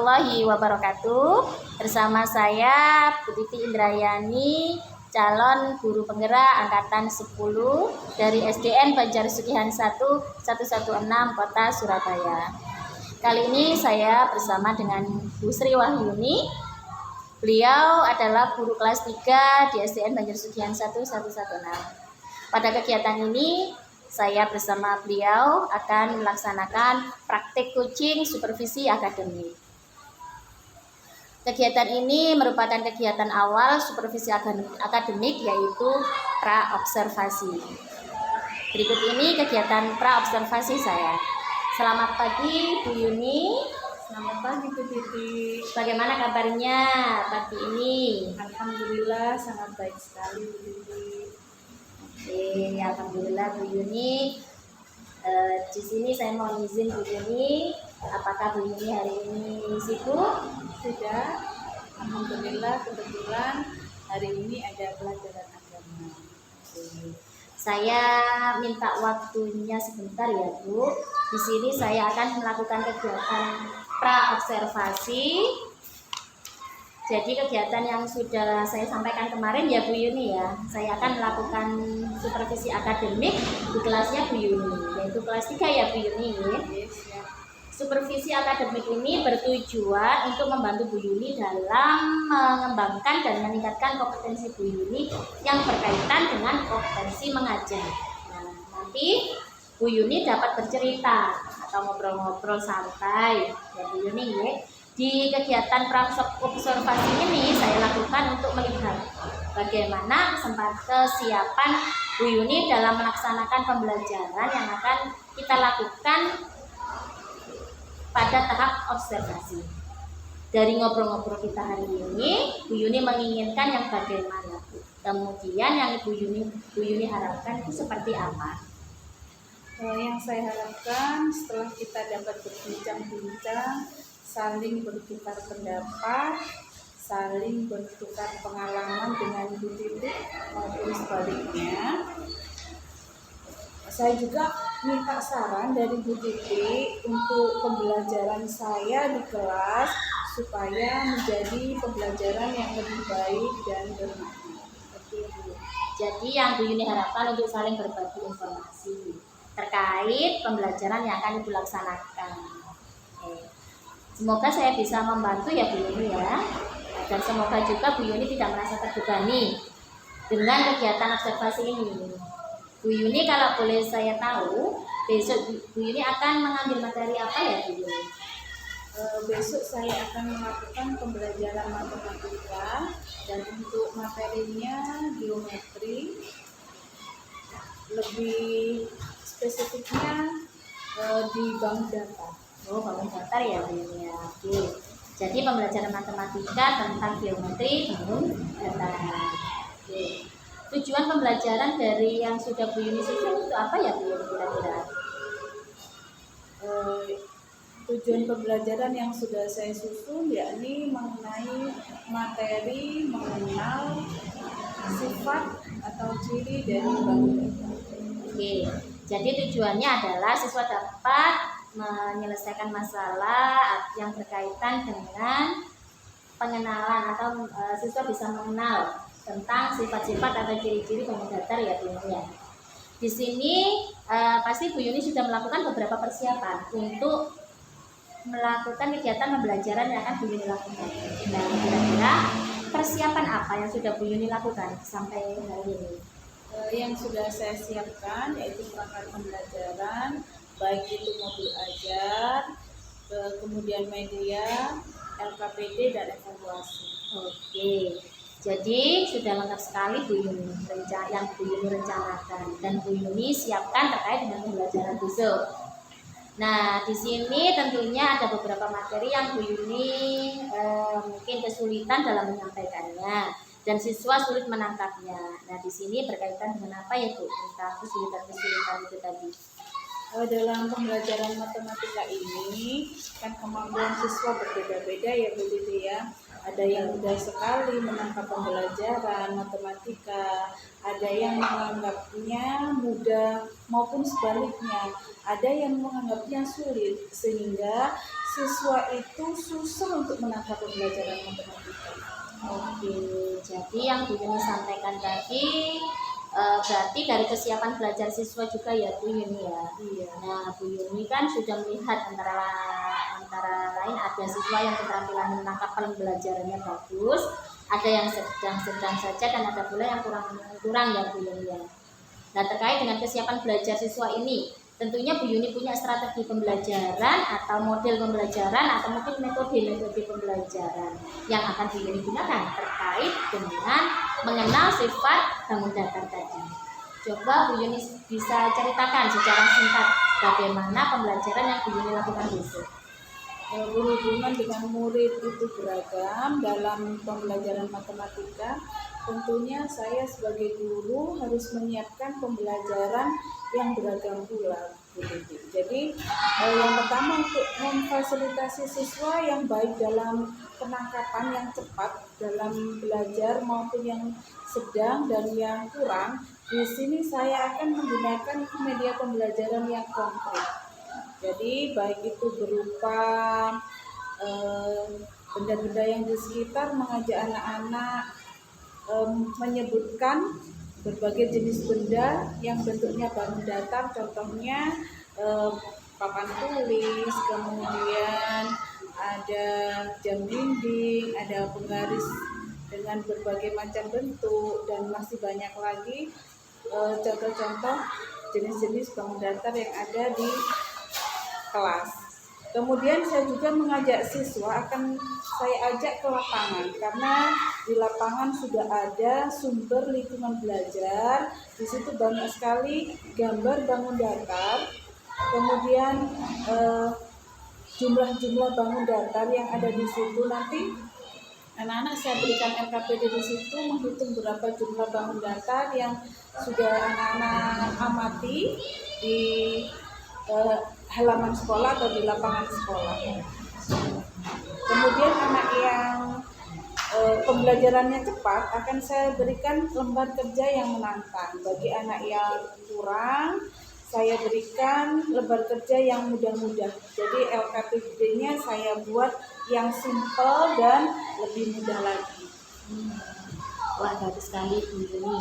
warahmatullahi wabarakatuh. Bersama saya Putiti Indrayani, calon guru penggerak angkatan 10 dari SDN Banjarsugihan 1 116 Kota Surabaya. Kali ini saya bersama dengan Bu Sri Wahyuni. Beliau adalah guru kelas 3 di SDN Banjarsugihan 1 116. Pada kegiatan ini saya bersama beliau akan melaksanakan praktik coaching supervisi akademik. Kegiatan ini merupakan kegiatan awal supervisi akademik, yaitu pra-observasi. Berikut ini kegiatan pra-observasi saya. Selamat pagi Bu Yuni. Selamat pagi Bu Titi. Bagaimana kabarnya pagi ini? Alhamdulillah sangat baik sekali Bu Titi. Oke, alhamdulillah Bu Yuni. Di sini saya mau izin Bu Yuni. Apakah Bu Yuni hari ini sibuk? Tidak. Alhamdulillah kebetulan hari ini ada pelajaran agama. Saya minta waktunya sebentar ya Bu. Di sini saya akan melakukan kegiatan pra-observasi. Jadi kegiatan yang sudah saya sampaikan kemarin ya Bu Yuni ya. Saya akan melakukan supervisi akademik di kelasnya Bu Yuni, yaitu kelas 3 ya Bu Yuni. Yes, ya. Supervisi akademik ini bertujuan untuk membantu Bu Yuni dalam mengembangkan dan meningkatkan kompetensi Bu Yuni yang berkaitan dengan kompetensi mengajar. Nah, nanti Bu Yuni dapat bercerita atau ngobrol-ngobrol santai ya Bu Yuni ya. Di kegiatan pra-observasi ini saya lakukan untuk melihat bagaimana kesiapan Bu Yuni dalam melaksanakan pembelajaran yang akan kita lakukan pada tahap observasi. Dari ngobrol-ngobrol kita hari ini, Bu Yuni menginginkan yang bagaimana? Kemudian yang Bu Yuni harapkan itu seperti apa? Yang saya harapkan setelah kita dapat berbincang-bincang, saling bertukar pendapat, saling bertukar pengalaman dengan Bu Titi maupun sebaliknya. Saya juga minta saran dari Bu Titi untuk pembelajaran saya di kelas supaya menjadi pembelajaran yang lebih baik dan bermakna. Jadi yang Bu Yuni harapkan untuk saling berbagi informasi terkait pembelajaran yang akan Ibu laksanakan. Semoga saya bisa membantu ya Bu Yuni ya. Dan semoga juga Bu Yuni tidak merasa terbebani dengan kegiatan observasi ini. Bu Yuni, kalau boleh saya tahu, besok Bu Yuni akan mengambil materi apa ya Bu Yuni? Besok saya akan melakukan pembelajaran matematika dan untuk materinya geometri, lebih spesifiknya di bank data. Oh, bangun datar ya Bu Yuni ya. Oke. Jadi pembelajaran matematika tentang geometri bangun datar. Oke. Tujuan pembelajaran dari yang sudah Bu Yuni susun itu apa ya Bu Yuni kira-kira? Tujuan pembelajaran yang sudah saya susun yakni mengenai materi mengenal sifat atau ciri dari bank data. Oke. Jadi tujuannya adalah siswa dapat menyelesaikan masalah yang berkaitan dengan pengenalan atau siswa bisa mengenal tentang sifat-sifat atau ciri-ciri bangun datar ya Bu Yuni ya. Di sini pasti Bu Yuni sudah melakukan beberapa persiapan untuk melakukan kegiatan pembelajaran yang akan Bu Yuni lakukan. Nah, kira-kira persiapan apa yang sudah Bu Yuni lakukan sampai hari ini? Yang sudah saya siapkan yaitu perangkat pembelajaran, baik itu modul ajar, kemudian media, LKPD dan evaluasi. Oke, jadi sudah lengkap sekali Bu Yuni yang Bu Yuni rencanakan dan Bu Yuni siapkan terkait dengan pembelajaran besok. Nah, di sini tentunya ada beberapa materi yang Bu Yuni mungkin kesulitan dalam menyampaikannya dan siswa sulit menangkapnya. Nah, di sini berkaitan dengan apa ya Bu? Tentang kesulitan-kesulitan itu tadi. Dalam pembelajaran matematika ini kan kemampuan siswa berbeda-beda ya Bu Titi ya. Ada yang mudah sekali menangkap pembelajaran matematika, ada yang menganggapnya mudah maupun sebaliknya, ada yang menganggapnya sulit, sehingga siswa itu susah untuk menangkap pembelajaran matematika. Oke, jadi yang Bu Yuni sampaikan tadi berarti dari kesiapan belajar siswa juga ya Bu Yuni ya. Iya. Nah, Bu Yuni kan sudah melihat antara lain ada siswa yang keterampilan menangkap pembelajarannya bagus, ada yang sedang-sedang saja, dan ada pula yang kurang ya Bu Yuni ya. Nah, terkait dengan kesiapan belajar siswa ini, tentunya Bu Yuni punya strategi pembelajaran atau model pembelajaran atau mungkin metode pembelajaran yang akan Bu Yuni gunakan terkait dengan mengenal sifat bangun datar tadi. Coba Bu Yuni bisa ceritakan secara singkat bagaimana pembelajaran yang Bu Yuni lakukan besok. Berhubungan dengan murid itu beragam dalam pembelajaran matematika, tentunya saya sebagai guru harus menyiapkan pembelajaran yang beragam pula. Jadi yang pertama untuk memfasilitasi siswa yang baik dalam penangkapan yang cepat dalam belajar maupun yang sedang dan yang kurang, di sini saya akan menggunakan media pembelajaran yang konkret. Jadi baik itu berupa benda-benda yang di sekitar, mengajak anak-anak menyebutkan berbagai jenis benda yang bentuknya bangun datar, contohnya papan tulis, kemudian ada jam dinding, ada penggaris dengan berbagai macam bentuk, dan masih banyak lagi contoh-contoh jenis-jenis bangun datar yang ada di kelas. Kemudian saya juga mengajak siswa, akan saya ajak ke lapangan karena di lapangan sudah ada sumber lingkungan belajar. Di situ banyak sekali gambar bangun datar. Kemudian jumlah-jumlah bangun datar yang ada di situ, nanti anak-anak saya berikan LKPD di situ menghitung berapa jumlah bangun datar yang sudah anak-anak amati di halaman sekolah atau di lapangan sekolah. Kemudian anak yang pembelajarannya cepat akan saya berikan lembar kerja yang menantang. Bagi anak yang kurang, saya berikan lembar kerja yang mudah-mudah. Jadi LKPD-nya saya buat yang simple dan lebih mudah lagi. Wah, bagus sekali Bu Yuni.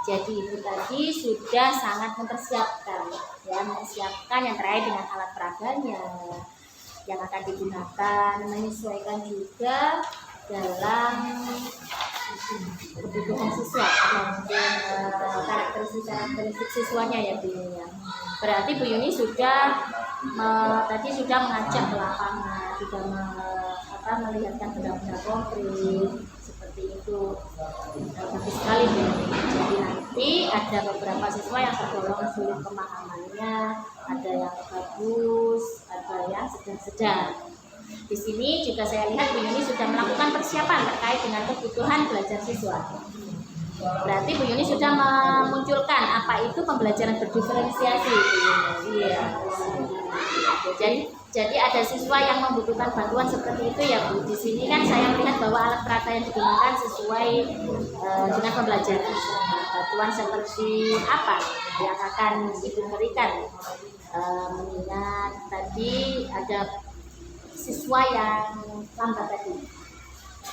Jadi Ibu tadi sudah sangat mempersiapkan yang terkait dengan alat peraganya yang akan digunakan, menyesuaikan juga dalam kebutuhan siswa maupun karakteristik siswanya ya Bu Yuni ya. Berarti Bu Yuni sudah tadi sudah mengajak ke lapangan, sudah melihatkan benda-benda konkret seperti itu. Bagus sekali Bu Yuni. Jadi nanti ada beberapa siswa yang tergolong sulit pemahamannya, ada yang bagus, ada yang sedang-sedang. Di sini juga saya lihat Bu Yuni sudah melakukan persiapan terkait dengan kebutuhan belajar siswa. Berarti Bu Yuni sudah memunculkan apa itu pembelajaran berdiferensiasi Bu Yuni. Iya. Jadi ada siswa yang membutuhkan bantuan seperti itu ya Bu. Di sini kan saya melihat bahwa alat peraga yang digunakan sesuai dengan pembelajaran. Bantuan seperti apa yang akan Ibu berikan? Mengingat tadi ada siswa yang lambat tadi.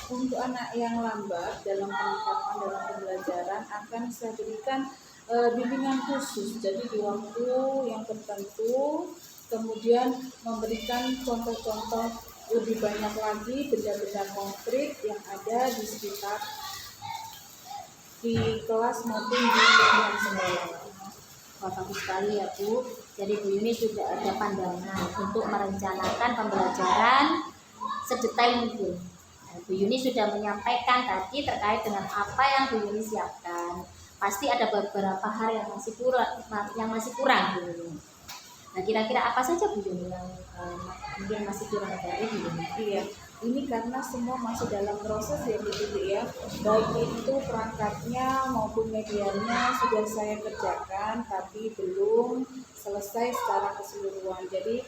Untuk anak yang lambat dalam penangkapan dalam pembelajaran akan saya berikan bimbingan khusus. Jadi di waktu yang tertentu, kemudian memberikan contoh-contoh lebih banyak lagi benda-benda konkret yang ada di sekitar di kelas maupun di lingkungan sekolah. Wah, bagus sekali ya Bu. Jadi Bu Yuni sudah ada pandangan untuk merencanakan pembelajaran sedetail mungkin. Bu Yuni sudah menyampaikan tadi terkait dengan apa yang Bu Yuni siapkan. Pasti ada beberapa hal yang masih kurang Bu Yuni. Nah, kira-kira apa saja Bu Yuni yang mungkin masih kurang dari Bu Yuni? Iya, ini karena semua masih dalam proses ya Bu ya. Baik itu perangkatnya maupun medianya sudah saya kerjakan, tapi belum selesai secara keseluruhan. Jadi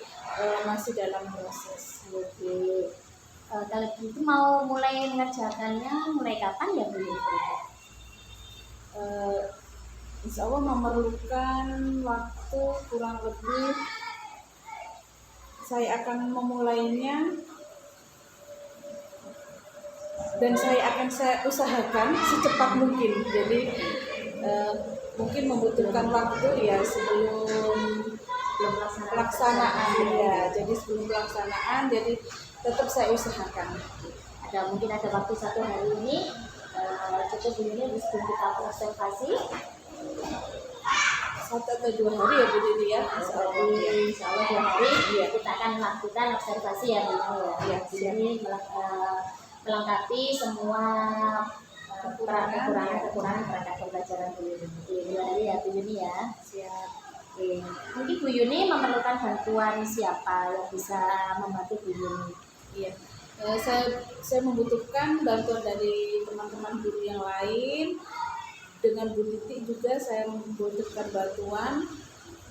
masih dalam proses. Oke. Kalau gitu mau mulai mengerjakannya mulai kapan ya Bu Yuni? Insya Allah memerlukan waktu kurang lebih 1 saya akan memulainya dan saya usahakan secepat mungkin. Jadi mungkin membutuhkan waktu ya sebelum pelaksanaan ya. Jadi sebelum pelaksanaan, jadi tetap saya usahakan. Mungkin ada waktu 1 hari ini, cukup ini sebelum kita observasi 1 atau 2 hari ya Bu Diti ya. Insya Allah 2 hari kita akan melakukan observasi ya Bu ya. Di sini melengkapi semua kekurangan perangkat pembelajaran Bu Yuni. 2 hari ya Bu Yuni ya. Siap. Mungkin Bu Yuni memerlukan bantuan siapa yang bisa membantu Bu Yuni? Iya. Saya membutuhkan bantuan dari teman-teman guru yang lain. Dengan Bu Titi juga saya membutuhkan bantuan.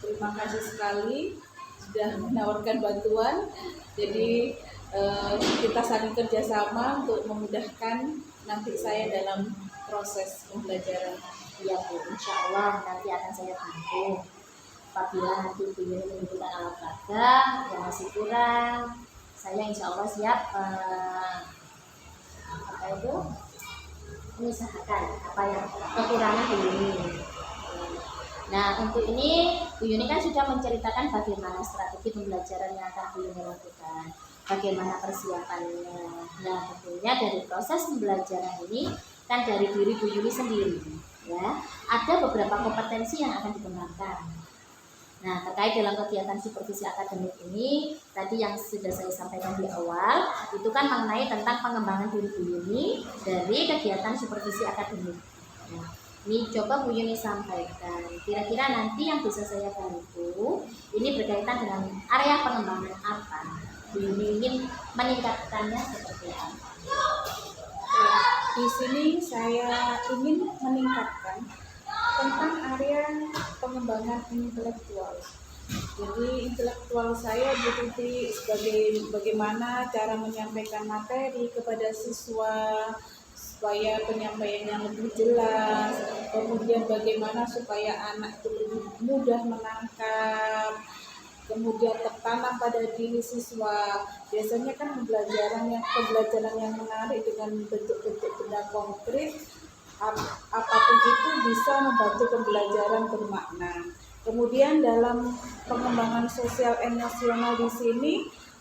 Terima kasih sekali sudah menawarkan bantuan. Jadi kita saling kerjasama untuk memudahkan nanti saya dalam proses pembelajaran. Ya Bu, insya Allah nanti akan saya bantu. Apabila nanti Bu Yuni membutuhkan alat peraga yang masih kurang, saya insya Allah siap mengusahakan apa yang kekurangan Bu Yuni. Nah, untuk ini Bu Yuni kan sudah menceritakan bagaimana strategi pembelajaran yang akan Bu Yuni lakukan, bagaimana persiapannya. Nah, tentunya dari proses pembelajaran ini kan dari diri Bu Yuni sendiri, ya, ada beberapa kompetensi yang akan dikembangkan. Nah, terkait dalam kegiatan supervisi akademik ini, tadi yang sudah saya sampaikan di awal, itu kan mengenai tentang pengembangan diri Bu Yuni dari kegiatan supervisi akademik. Nah, ini coba Bu Yuni sampaikan, kira-kira nanti yang bisa saya bantu, ini berkaitan dengan area pengembangan apa? Bu Yuni ingin meningkatkannya seperti apa? Di sini saya ingin meningkatkan tentang area pengembangan intelektual. Jadi intelektual saya berarti sebagai bagaimana cara menyampaikan materi kepada siswa supaya penyampaiannya lebih jelas, kemudian bagaimana supaya anak itu lebih mudah menangkap, kemudian tertanam pada diri siswa. Biasanya kan pembelajaran yang menarik dengan bentuk-bentuk benda konkret, apapun itu bisa membantu pembelajaran bermakna. Kemudian dalam pengembangan sosial emosional di sini,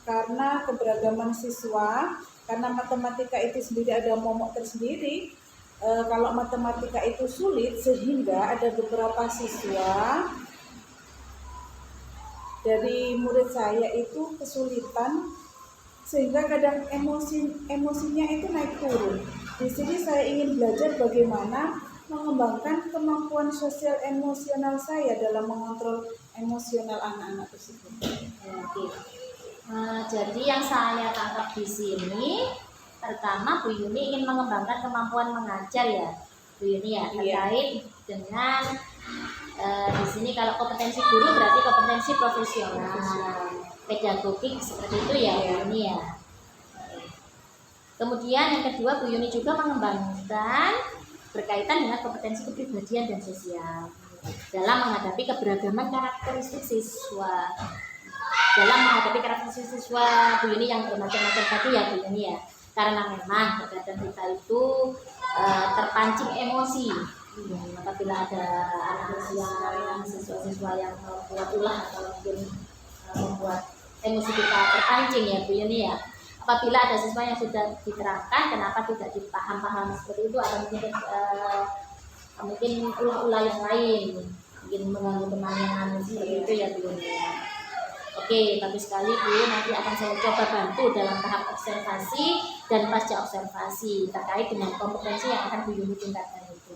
karena keberagaman siswa, karena matematika itu sendiri ada momok tersendiri. Kalau matematika itu sulit, sehingga ada beberapa siswa dari murid saya itu kesulitan, sehingga kadang emosinya itu naik turun. Di sini saya ingin belajar bagaimana mengembangkan kemampuan sosial emosional saya dalam mengontrol emosional anak-anak tersebut. Oke. Jadi yang saya tangkap di sini, pertama Bu Yuni ingin mengembangkan kemampuan mengajar ya, Bu Yuni ya, terkait dengan di sini kalau kompetensi guru berarti kompetensi profesional, pedagogik seperti itu ya Bu Yuni ya. Kemudian yang kedua Bu Yuni juga mengembangkan berkaitan dengan kompetensi kepribadian dan sosial dalam menghadapi keberagaman karakteristik siswa. Dalam menghadapi karakteristik siswa Bu Yuni yang bermacam-macam tadi ya Bu Yuni ya. Karena memang terkadang kita itu terpancing emosi. Apabila ada anak siswa-siswa yang membuat ulah atau mungkin membuat emosi kita terpancing ya Bu Yuni ya. Apabila ada siswa yang sudah diterangkan kenapa tidak dipaham-paham seperti itu, atau mungkin ulah-ulah yang lain, mungkin mengganggu teman seperti itu ya Bu Yuni ya. Oke, bagus sekali Bu. Nanti akan saya coba bantu dalam tahap observasi dan pasca observasi terkait dengan kompetensi yang akan Bu Yuni tingkatkan itu.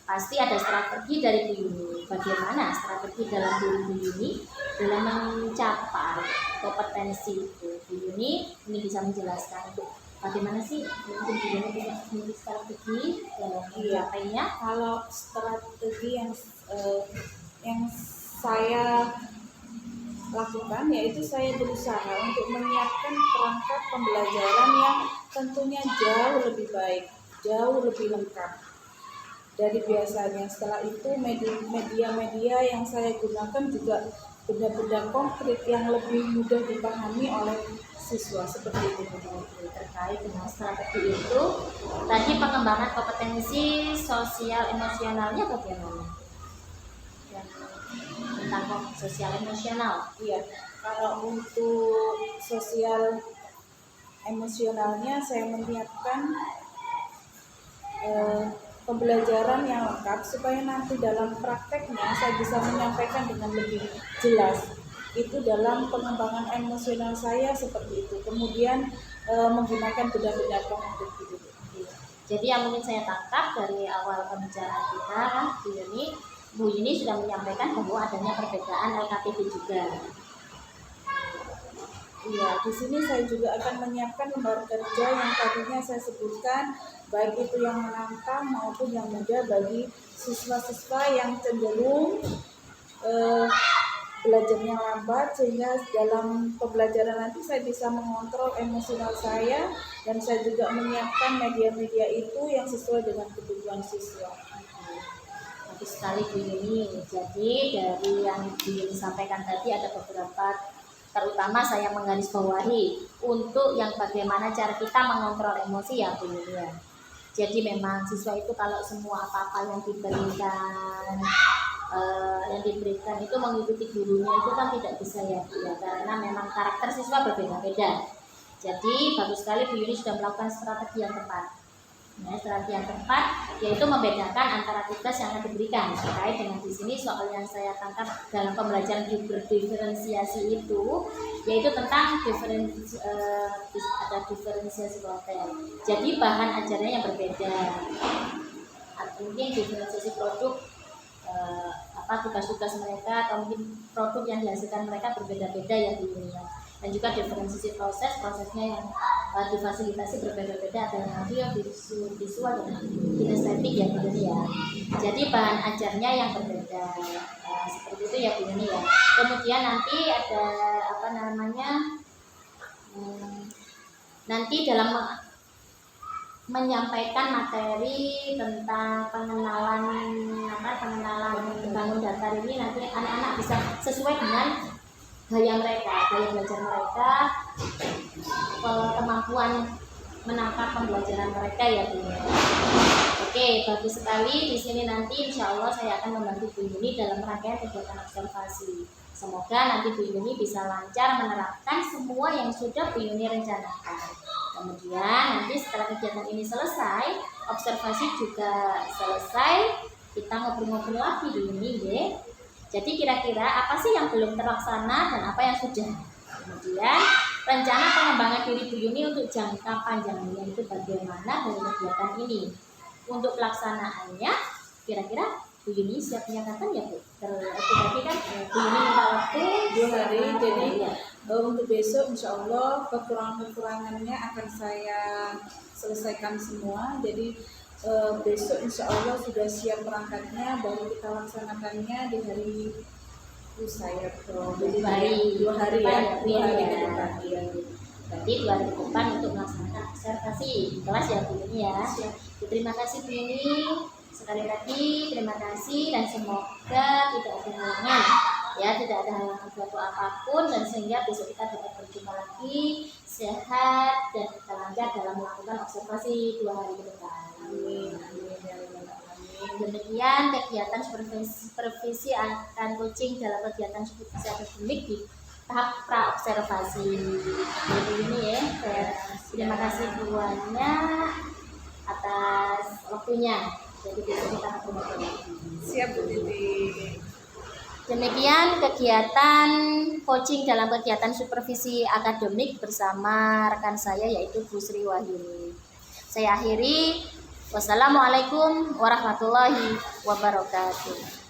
Pasti ada strategi dari Bu Yuni. Bagaimana strategi dalam diri Bu Yuni dalam mencapai kompetensi itu? Bu Yuni ini bisa menjelaskan untuk bagaimana sih mungkin Bu Yuni punya strategi dalam mencapainya? Kalau strategi yang saya lakukan yaitu saya berusaha untuk menyiapkan perangkat pembelajaran yang tentunya jauh lebih baik, jauh lebih lengkap dari biasanya. Setelah itu media-media yang saya gunakan juga benda-benda konkret yang lebih mudah dipahami oleh siswa seperti itu. Terkait dengan strategi itu, tadi pengembangan kompetensi sosial emosionalnya bagaimana? Tentang sosial emosional. Iya, kalau untuk sosial emosionalnya saya menyiapkan pembelajaran yang lengkap supaya nanti dalam prakteknya saya bisa menyampaikan dengan lebih jelas. Itu dalam pengembangan emosional saya seperti itu. Kemudian menggunakan benda-benda konkret gitu. Jadi yang mungkin saya tangkap dari awal pembicaraan kita, Bu Yuni sudah menyampaikan bahwa adanya perbedaan LKPD juga. Iya, di sini saya juga akan menyiapkan lembar kerja yang tadinya saya sebutkan, baik itu yang menantang maupun yang mudah bagi siswa-siswa yang cenderung belajarnya lambat, sehingga dalam pembelajaran nanti saya bisa mengontrol emosional saya, dan saya juga menyiapkan media-media itu yang sesuai dengan kebutuhan siswa. Bagus sekali Bu Yuni. Jadi dari yang Bu Yuni sampaikan tadi ada beberapa, terutama saya menggarisbawahi untuk yang bagaimana cara kita mengontrol emosi ya Bu Yuni ya. Jadi memang siswa itu kalau semua apa-apa yang diberikan itu mengikuti gurunya itu kan tidak bisa ya Bu ya, karena memang karakter siswa berbeda-beda. Jadi bagus sekali Bu Yuni sudah melakukan strategi yang tepat. Nah, strategi yang tepat yaitu membedakan antara tugas yang akan diberikan. Terkait dengan di sini soal yang saya tangkap dalam pembelajaran berdiferensiasi itu, yaitu tentang ada diferensiasi konten. Jadi bahan ajarnya yang berbeda. Mungkin diferensiasi produk, tugas-tugas mereka atau mungkin produk yang dihasilkan mereka berbeda-beda ya Bu Yuni. Dan juga diferensiasi prosesnya yang difasilitasi berbeda-beda, ada yang audio, visual dan kinestetik ya Bu Yuni ya. Jadi bahan ajarnya yang berbeda, seperti itu ya Bu Yuni ya. Kemudian nanti ada nanti dalam menyampaikan materi tentang pengenalan bangun dasar ini, nanti anak-anak bisa sesuai dengan gaya belajar mereka, kemampuan menangkap pembelajaran mereka ya Bu. Oke, bagus sekali. Di sini nanti insya Allah saya akan membantu Bu Yuni dalam rangkaian kegiatan observasi. Semoga nanti Bu Yuni bisa lancar menerapkan semua yang sudah Bu Yuni rencanakan. Kemudian nanti setelah kegiatan ini selesai, observasi juga selesai, kita ngobrol-ngobrol lagi Bu Yuni ya. Jadi kira-kira apa sih yang belum terlaksana dan apa yang sudah. Kemudian rencana pengembangan diri Bu Yuni untuk jangka panjangnya itu bagaimana dari kegiatan ini. Untuk pelaksanaannya kira-kira Bu Yuni siapnya kapan ya Bu? Berarti kan Bu Yuni minta waktu 2 hari, jadi untuk besok insya Allah kekurangan-kekurangannya akan saya selesaikan semua. Jadi besok insya Allah sudah siap perangkatnya, baru kita laksanakannya di hari saya jadi 2 hari ya, 2 hari ke ya. depan ya. Berarti 2 hari ke depan untuk melaksanakan observasi kelas ya Bu Yuni ya. Terima kasih Bu Yuni. Sekali lagi terima kasih dan semoga tidak ada halangan ya, tidak ada halangan suatu apapun, dan sehingga besok kita dapat berjumpa lagi sehat dan kita lancar dalam melakukan observasi 2 hari ke depan. Amin. Demikian kegiatan supervisi akan coaching dalam kegiatan supervisi akademik di tahap pra-observasi ini ya. Terima kasih buannya atas waktunya. Jadi kita akan Siap Bu Titi. Demikian kegiatan coaching dalam kegiatan supervisi akademik bersama rekan saya yaitu Bu Sri Wahyuni. Saya akhiri. Wassalamualaikum warahmatullahi wabarakatuh.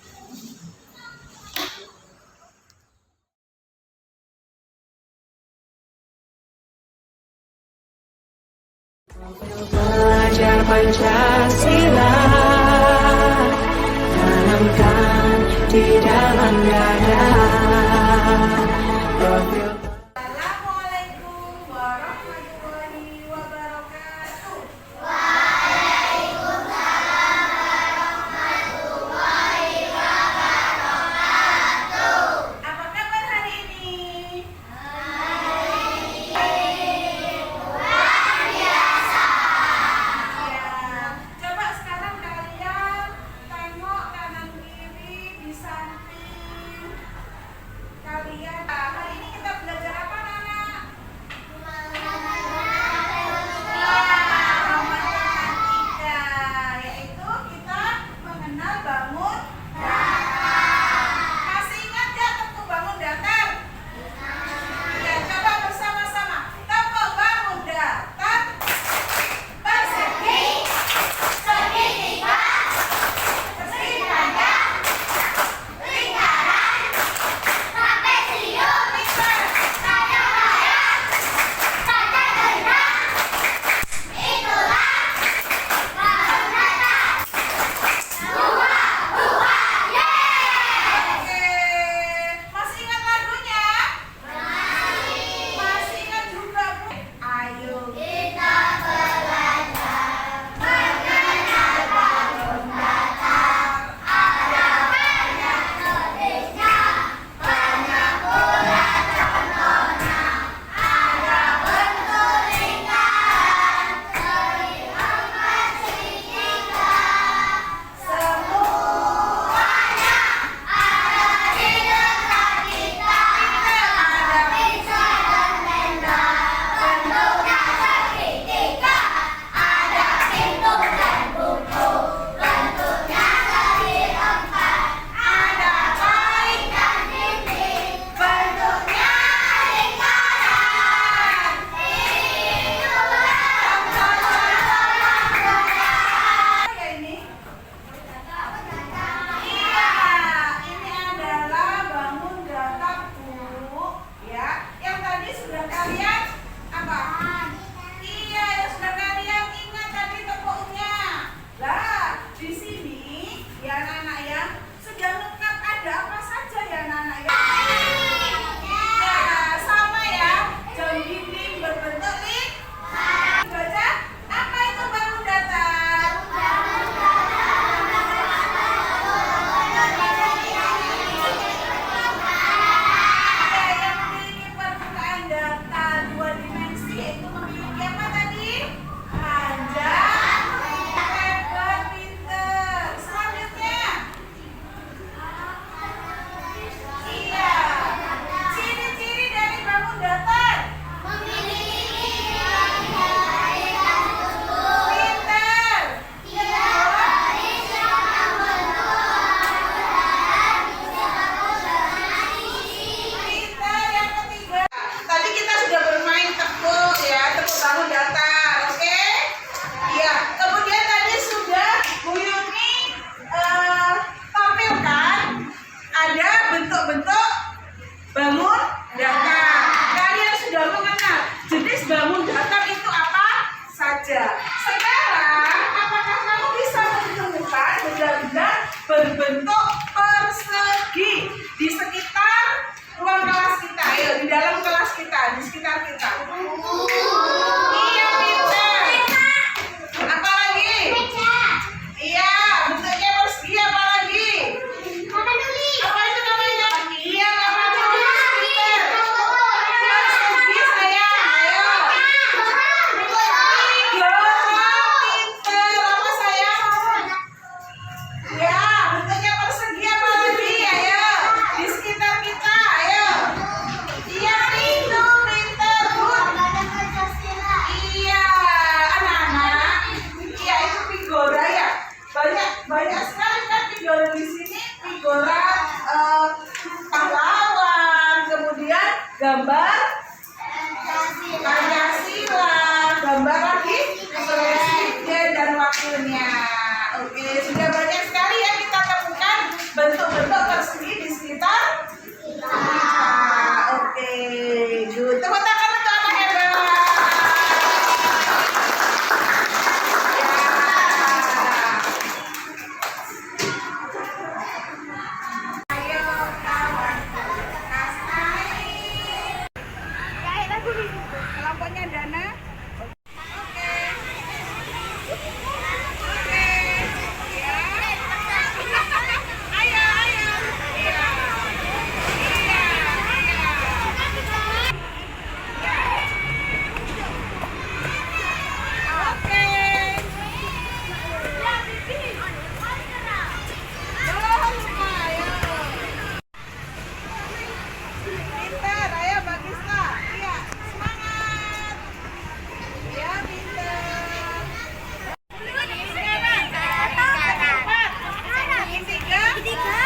Belajar Pancasila, tanamkan di dalam dada. Assalamualaikum warahmatullahi wabarakatuh. Apa kabar saja. Sekarang, apakah kamu bisa menemukan benda-benda berbentuk persegi di sekitar ruang kelas kita? Ayo, di dalam kelas kita, di sekitar kita. Iya, pintar. Apa lagi? Iya, bentuknya persegi. Apa lagi? Apa itu namanya? Iya, apa tulis? Pintar. Persegi, sayang. Ayo. Pintar. Apa sayang? Ya, bentuknya persegi. Apa lagi? Ayo, di sekitar kita. Ayo. Iya, itu pintar. Iya, anak-anak. Iya, itu figura ya. Banyak sekali kan figura di sini. Figura pahlawan, kemudian gambar Pancasila, gambar lagi presiden dan wakilnya. Oke, sudah banyak sekali ya kita temukan bentuk-bentuk persegi di sekitar kita. Oke, good. Tepuk tangan untuk anak hebat. Ya. Ayo kawan, lekas naik. Kelompoknya Dana. Oke. Oke. Ya. Ayo, ayo. Iya. Iya, iya. Oke. Belum, ayo. Pintar, ayo Bagista. Iya, semangat. Iya, pintar. Empat. Tiga.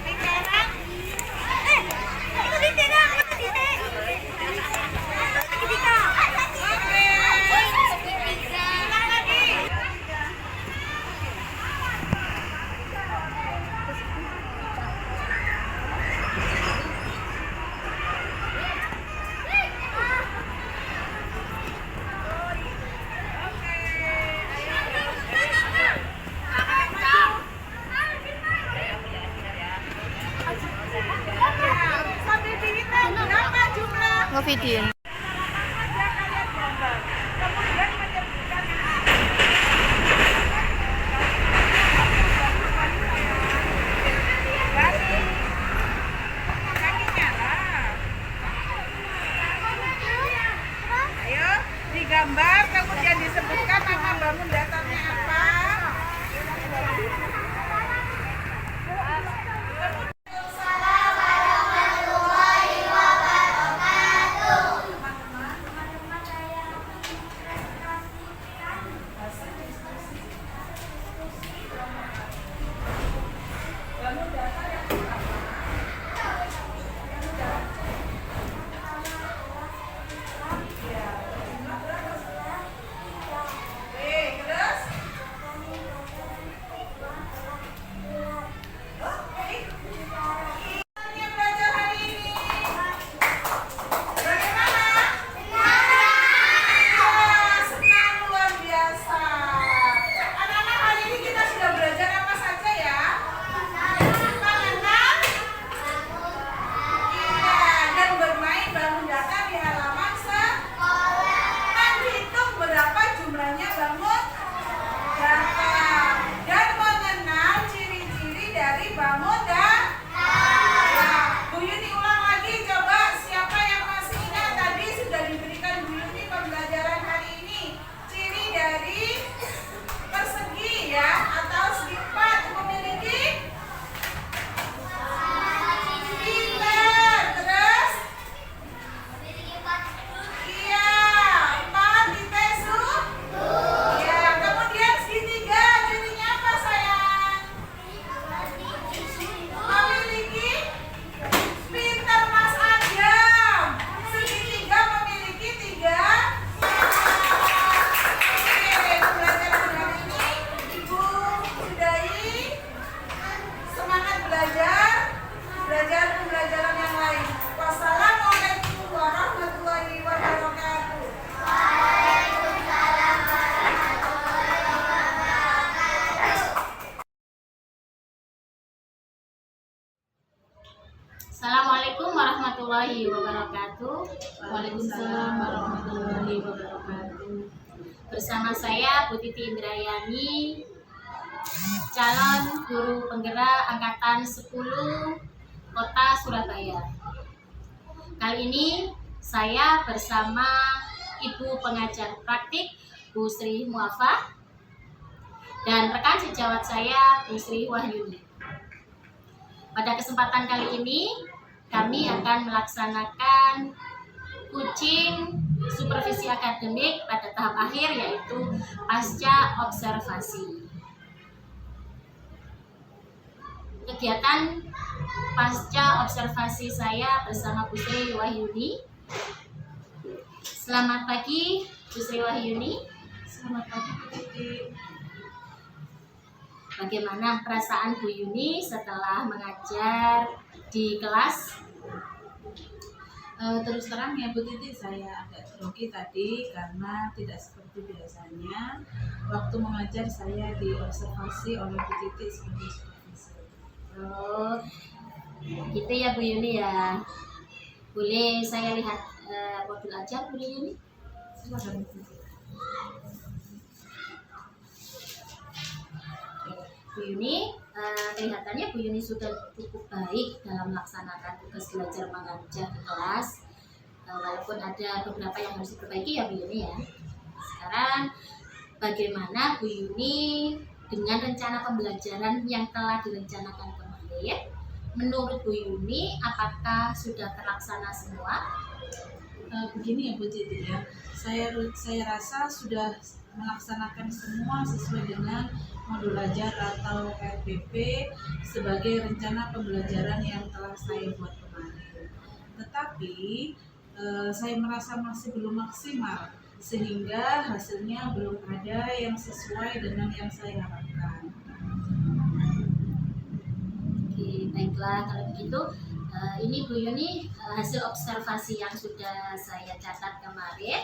Lingkaran. Oke. Ulang lagi. Sampai dihitung berapa jumlah? Ngevideoin. Saja kalian gambar. Kemudian menyebutkan kakinya lah. Ayo digambar kemudian disebutkan nama bangun dasarnya apa. Terus bersama saya Bu Titi Indrayani, calon guru penggerak angkatan 10 Kota Surabaya. Kali ini saya bersama Ibu pengajar praktik Bu Sri Muafa dan rekan sejawat saya Bu Sri Wahyuni. Pada kesempatan kali ini kami akan melaksanakan coaching supervisi akademik pada tahap akhir, yaitu pasca observasi. Kegiatan pasca observasi saya bersama Bu Sri Wahyuni. Selamat pagi Bu Sri Wahyuni. Selamat pagi Bu Titi. Bagaimana perasaan Bu Yuni setelah mengajar di kelas? Terus terang ya Bu Titi, saya agak grogi tadi karena tidak seperti biasanya. Waktu mengajar saya diobservasi oleh Bu Titi sebagai supervisor. Oh, gitu ya Bu Yuni ya. Boleh saya lihat modul ajar Bu Yuni? Silakan Bu Titi. Bu Yuni, kelihatannya Bu Yuni sudah cukup baik dalam melaksanakan tugas belajar mengajar di kelas. Walaupun ada beberapa yang harus diperbaiki ya Bu Yuni ya. Sekarang bagaimana Bu Yuni dengan rencana pembelajaran yang telah direncanakan kemarin? Menurut Bu Yuni, apakah sudah terlaksana semua? Begini ya Bu Titi ya, saya rasa sudah melaksanakan semua sesuai dengan modul ajar atau RPP sebagai rencana pembelajaran yang telah saya buat kemarin. Tetapi saya merasa masih belum maksimal sehingga hasilnya belum ada yang sesuai dengan yang saya harapkan. Oke, baiklah kalau begitu. Ini Bu Yuni hasil observasi yang sudah saya catat kemarin.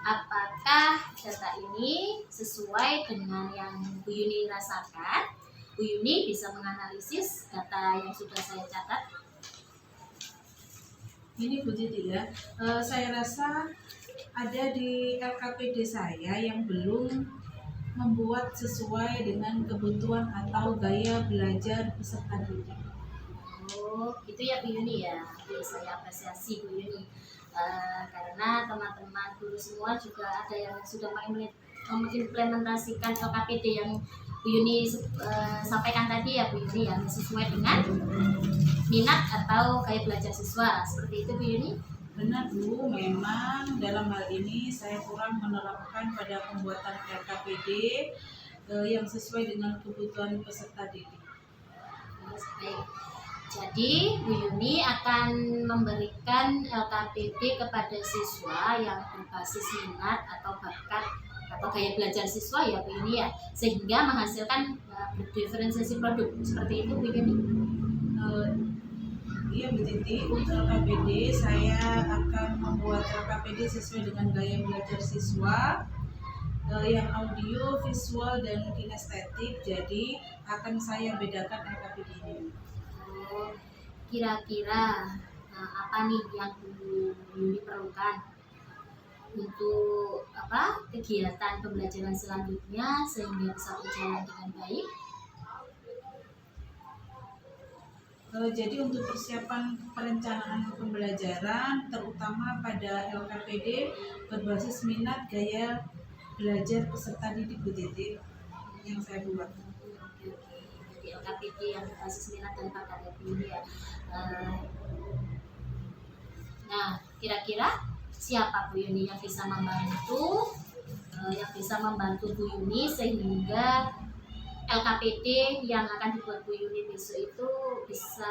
Apakah data ini sesuai dengan yang Bu Yuni rasakan? Bu Yuni bisa menganalisis data yang sudah saya catat? Ini Bu Titi ya, saya rasa ada di LKPD saya yang belum membuat sesuai dengan kebutuhan atau gaya belajar peserta didik. Oh, gitu ya Bu Yuni ya. Oke, saya apresiasi Bu Yuni. Karena teman-teman guru semua juga ada yang sudah mengimplementasikan LKPD yang Bu Yuni sampaikan tadi ya Bu Yuni ya, sesuai dengan minat atau gaya belajar siswa. Seperti itu Bu Yuni. Benar Bu, memang dalam hal ini saya kurang menerapkan pada pembuatan LKPD yang sesuai dengan kebutuhan peserta didik. Baik. Jadi Bu Yuni akan memberikan LKPD kepada siswa yang berbasis minat atau bakat atau gaya belajar siswa ya Bu Yuni ya, sehingga menghasilkan diferensiasi produk. Seperti itu Bu Yuni. Iya Bu Titi, untuk LKPD saya akan membuat LKPD sesuai dengan gaya belajar siswa yang audio, visual, dan kinestetik. Jadi akan saya bedakan LKPD ini. Oh, kira-kira apa nih yang Bu Yuni perlukan untuk kegiatan pembelajaran selanjutnya sehingga bisa berjalan dengan baik? Jadi untuk persiapan perencanaan pembelajaran terutama pada LKPD berbasis minat gaya belajar peserta didik Bu Titi yang saya buat. Jadi LKPD yang berbasis minat dan bakat ya Bu Yuni ya. Nah, kira-kira siapa Bu Yuni yang bisa membantu Bu Yuni sehingga LKPD yang akan dibuat Bu Yuni besok itu bisa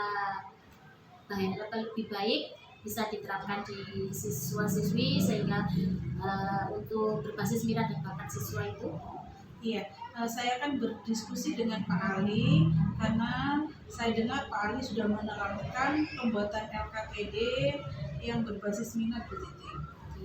lebih baik, bisa diterapkan di siswa-siswi sehingga untuk berbasis minat dan bakat siswa itu? Iya, saya akan berdiskusi dengan Pak Ali karena saya dengar Pak Ali sudah menerapkan pembuatan LKPD yang berbasis minat Bu Titi.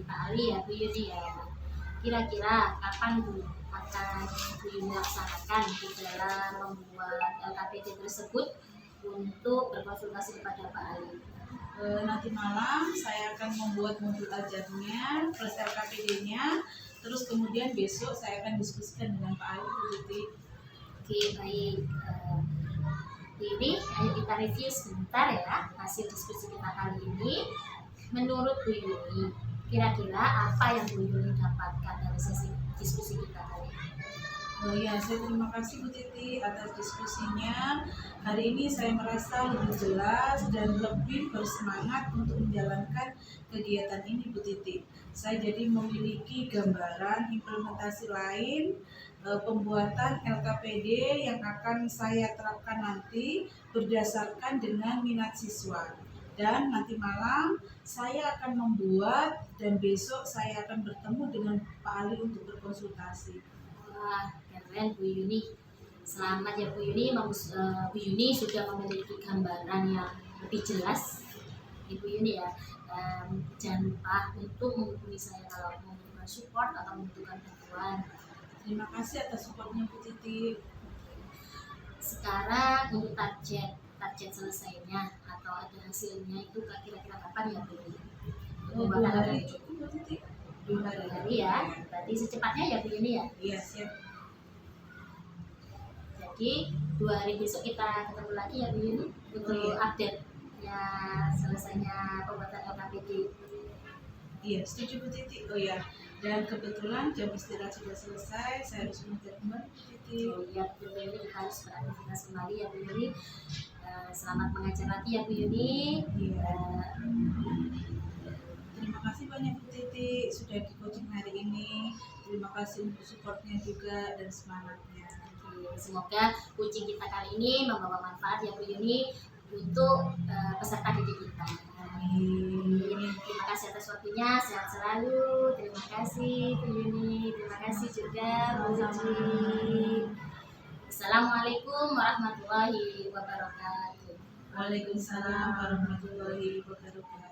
Pak Ali ya Bu Yuni ya. Kira-kira kapan Bu akan Bu Yuni laksanakan di dalam membuat LKPD tersebut untuk berkonsultasi kepada Pak Ali? Nanti malam saya akan membuat modul ajarnya plus LKPD-nya. Terus kemudian besok saya akan diskusikan dengan Pak Ali, Bu Titi. Oke, baik. Ini ayo kita review sebentar ya hasil diskusi kita kali ini. Menurut Bu Yuni, kira-kira apa yang Bu Yuni dapatkan dari sesi diskusi kita kali ini? Oh ya, saya terima kasih Bu Titi atas diskusinya. Hari ini saya merasa lebih jelas dan lebih bersemangat untuk menjalankan kegiatan ini, Bu Titi. Saya jadi memiliki gambaran implementasi lain, pembuatan LKPD yang akan saya terapkan nanti berdasarkan dengan minat siswa. Dan nanti malam saya akan membuat dan besok saya akan bertemu dengan Pak Ali untuk berkonsultasi. Wah, keren Bu Yuni. Selamat ya Bu Yuni. Bu Yuni sudah memiliki gambaran yang lebih jelas. Ibu Yuni ya. Jangan lupa untuk menghubungi saya kalau membutuhkan support atau membutuhkan bantuan. Terima kasih atas supportnya Bu Titi. Sekarang untuk target selesainya atau ada hasilnya itu kira-kira kapan ya Bu Yuni? Oh, 2 hari cukup Bu Titi. 2 hari. Hari ya. Berarti secepatnya ya Bu Yuni ya. Iya, siap. Jadi 2 hari besok kita ketemu lagi ya Bu Yuni untuk Iya. update ya selesainya pembuatan LKPD. Iya, setuju Bu Titi. Oh ya, dan kebetulan jam istirahat sudah selesai, saya harus mengejar kembali Bu Titi. Oh iya Bu Yuni, kita harus beraktivitas kembali ya Bu Yuni. Selamat mengajar lagi ya Bu Yuni. Iya. Terima kasih banyak Bu Titi sudah di coaching hari ini. Terima kasih untuk supportnya juga dan semangatnya. Semoga coaching kita kali ini membawa manfaat ya Bu Yuni untuk peserta didik kita. Terima kasih atas waktunya, sehat selalu. Terima kasih Bu Yuni, terima kasih juga Bu Uci. Assalamualaikum warahmatullahi wabarakatuh. Waalaikumsalam warahmatullahi wabarakatuh.